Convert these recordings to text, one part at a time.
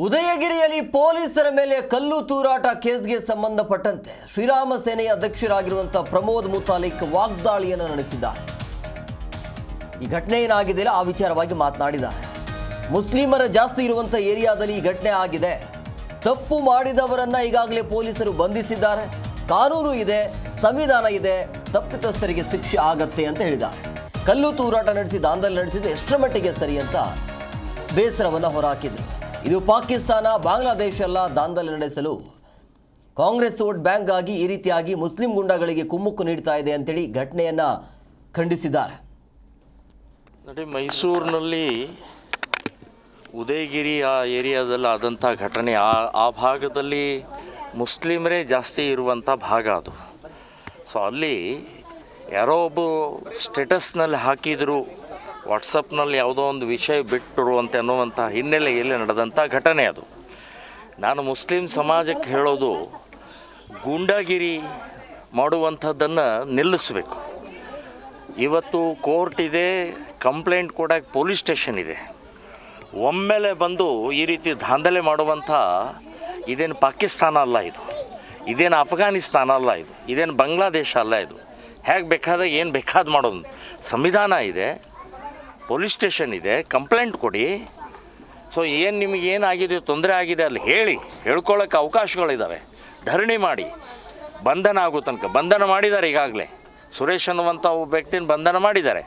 ಉದಯಗಿರಿಯಲ್ಲಿ ಪೊಲೀಸರ ಮೇಲೆ ಕಲ್ಲು ತೂರಾಟ ಕೇಸ್ಗೆ ಸಂಬಂಧಪಟ್ಟಂತೆ ಶ್ರೀರಾಮ ಸೇನೆಯ ಅಧ್ಯಕ್ಷರಾಗಿರುವಂತಹ ಪ್ರಮೋದ್ ಮುತಾಲಿಕ್ ವಾಗ್ದಾಳಿಯನ್ನು ನಡೆಸಿದ್ದಾರೆ. ಈ ಘಟನೆ ಏನಾಗಿದೆಯಲ್ಲ ಆ ವಿಚಾರವಾಗಿ ಮಾತನಾಡಿದ್ದಾರೆ. ಮುಸ್ಲಿಮರ ಜಾಸ್ತಿ ಇರುವಂತಹ ಏರಿಯಾದಲ್ಲಿ ಈ ಘಟನೆ ಆಗಿದೆ. ತಪ್ಪು ಮಾಡಿದವರನ್ನ ಈಗಾಗಲೇ ಪೊಲೀಸರು ಬಂಧಿಸಿದ್ದಾರೆ. ಕಾನೂನು ಇದೆ, ಸಂವಿಧಾನ ಇದೆ, ತಪ್ಪಿತಸ್ಥರಿಗೆ ಶಿಕ್ಷೆ ಆಗತ್ತೆ ಅಂತ ಹೇಳಿದ್ದಾರೆ. ಕಲ್ಲು ತೂರಾಟ ನಡೆಸಿ ದಾಂಧಲೆ ನಡೆಸಿದ್ದು ಎಷ್ಟರ ಮಟ್ಟಿಗೆ ಸರಿ ಅಂತ ಬೇಸರವನ್ನು ಹೊರಹಾಕಿದ್ರು. ಇದು ಪಾಕಿಸ್ತಾನ, ಬಾಂಗ್ಲಾದೇಶ ಎಲ್ಲ ದಾಂಧಲೆ ನಡೆಸಲು ಕಾಂಗ್ರೆಸ್ ವೋಟ್ ಬ್ಯಾಂಕ್ ಆಗಿ ಈ ರೀತಿಯಾಗಿ ಮುಸ್ಲಿಂ ಗುಂಡಗಳಿಗೆ ಕುಮ್ಮಕ್ಕು ನೀಡ್ತಾ ಇದೆ ಅಂತೇಳಿ ಘಟನೆಯನ್ನ ಖಂಡಿಸಿದ್ದಾರೆ. ನೋಡಿ, ಮೈಸೂರಿನಲ್ಲಿ ಉದಯಗಿರಿ ಆ ಏರಿಯಾದಲ್ಲಿ ಆದಂಥ ಘಟನೆ, ಆ ಭಾಗದಲ್ಲಿ ಮುಸ್ಲಿಮರೇ ಜಾಸ್ತಿ ಇರುವಂಥ ಭಾಗ ಅದು. ಸೊ ಅಲ್ಲಿ ಯಾರೋ ಒಬ್ಬ ಸ್ಟೇಟಸ್ನಲ್ಲಿ ಹಾಕಿದರು, ವಾಟ್ಸಪ್ನಲ್ಲಿ ಯಾವುದೋ ಒಂದು ವಿಷಯ ಬಿಟ್ಟರು ಅಂತ ಅನ್ನುವಂಥ ಹಿನ್ನೆಲೆಯಲ್ಲಿ ನಡೆದಂಥ ಘಟನೆ ಅದು. ನಾನು ಮುಸ್ಲಿಂ ಸಮಾಜಕ್ಕೆ ಹೇಳೋದು, ಗೂಂಡಾಗಿರಿ ಮಾಡುವಂಥದ್ದನ್ನು ನಿಲ್ಲಿಸಬೇಕು. ಇವತ್ತು ಕೋರ್ಟ್ ಇದೆ, ಕಂಪ್ಲೇಂಟ್ ಕೊಡೋಕ್ಕೆ ಪೊಲೀಸ್ ಸ್ಟೇಷನ್ ಇದೆ. ಒಮ್ಮೆಲೆ ಬಂದು ಈ ರೀತಿ ದಾಂಧಲೆ ಮಾಡುವಂಥ ಇದೇನು ಪಾಕಿಸ್ತಾನ ಅಲ್ಲ, ಇದೇನು ಅಫ್ಘಾನಿಸ್ತಾನ ಅಲ್ಲ, ಇದೇನು ಬಾಂಗ್ಲಾದೇಶ ಅಲ್ಲ. ಹೇಗೆ ಬೇಕಾದಾಗ ಏನು ಬೇಕಾದ ಮಾಡೋದು. ಸಂವಿಧಾನ ಇದೆ, ಪೊಲೀಸ್ ಸ್ಟೇಷನ್ ಇದೆ, ಕಂಪ್ಲೇಂಟ್ ಕೊಡಿ. ಸೊ ಏನು ನಿಮಗೆ ಏನಾಗಿದೆ, ತೊಂದರೆ ಆಗಿದೆ ಅಲ್ಲಿ ಹೇಳ್ಕೊಳ್ಳೋಕ್ಕೆ ಅವಕಾಶಗಳಿದ್ದಾವೆ. ಧರಣಿ ಮಾಡಿ ಬಂಧನ ಆಗೋ ತನಕ ಬಂಧನ ಮಾಡಿದ್ದಾರೆ. ಈಗಾಗಲೇ ಸುರೇಶ್ ಅನ್ನುವಂಥ ಒಬ್ಬ ವ್ಯಕ್ತಿನ ಬಂಧನ ಮಾಡಿದ್ದಾರೆ.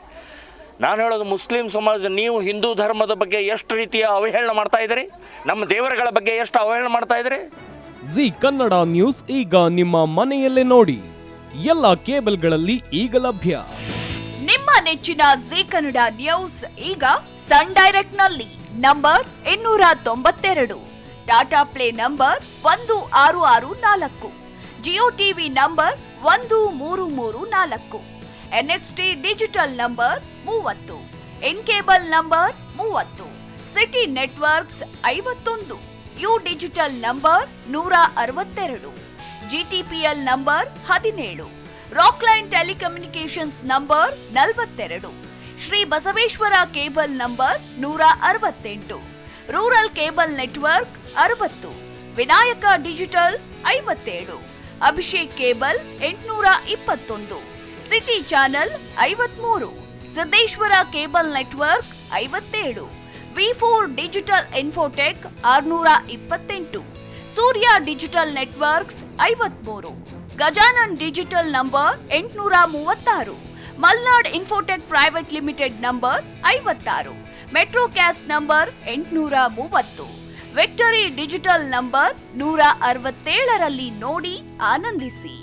ನಾನು ಹೇಳೋದು, ಮುಸ್ಲಿಂ ಸಮಾಜ, ನೀವು ಹಿಂದೂ ಧರ್ಮದ ಬಗ್ಗೆ ಎಷ್ಟು ರೀತಿಯ ಅವಹೇಳನ ಮಾಡ್ತಾ ಇದ್ದೀರಿ, ನಮ್ಮ ದೇವರುಗಳ ಬಗ್ಗೆ ಎಷ್ಟು ಅವಹೇಳನ ಮಾಡ್ತಾ ಇದ್ದೀರಿ. ಜಿ ಕನ್ನಡ ನ್ಯೂಸ್ ಈಗ ನಿಮ್ಮ ಮನೆಯಲ್ಲೇ ನೋಡಿ. ಎಲ್ಲ ಕೇಬಲ್ಗಳಲ್ಲಿ ಈಗ ಲಭ್ಯ. ನಿಮ್ಮ ನೆಚ್ಚಿನ ಜಿ ಕನ್ನಡ ನ್ಯೂಸ್ ಈಗ ಸನ್ ಡೈರೆಕ್ಟ್ ನಲ್ಲಿ number 292, Tata Play number 1664, Jio TV number 1334, NXT Digital number 30, N Cable number 30, SITI Networks 51, U Digital number 162, GTPL number 17, Rockline Telecommunications number 42, Shri Basaveshwara Cable number 168, rural cable network 60, Vinayaka Digital 57, Abhishek Cable 821, City Channel 53, Siddeshwara Cable Network 57, ವಿ4 Digital Infotech 628, Surya Digital Networks 53, Gajanan digital number 836, Malnad Infotech Private Limited number 56, Metro Cast number 830, Victory Digital number 167ರಲ್ಲಿ ನೋಡಿ ಆನಂದಿಸಿ.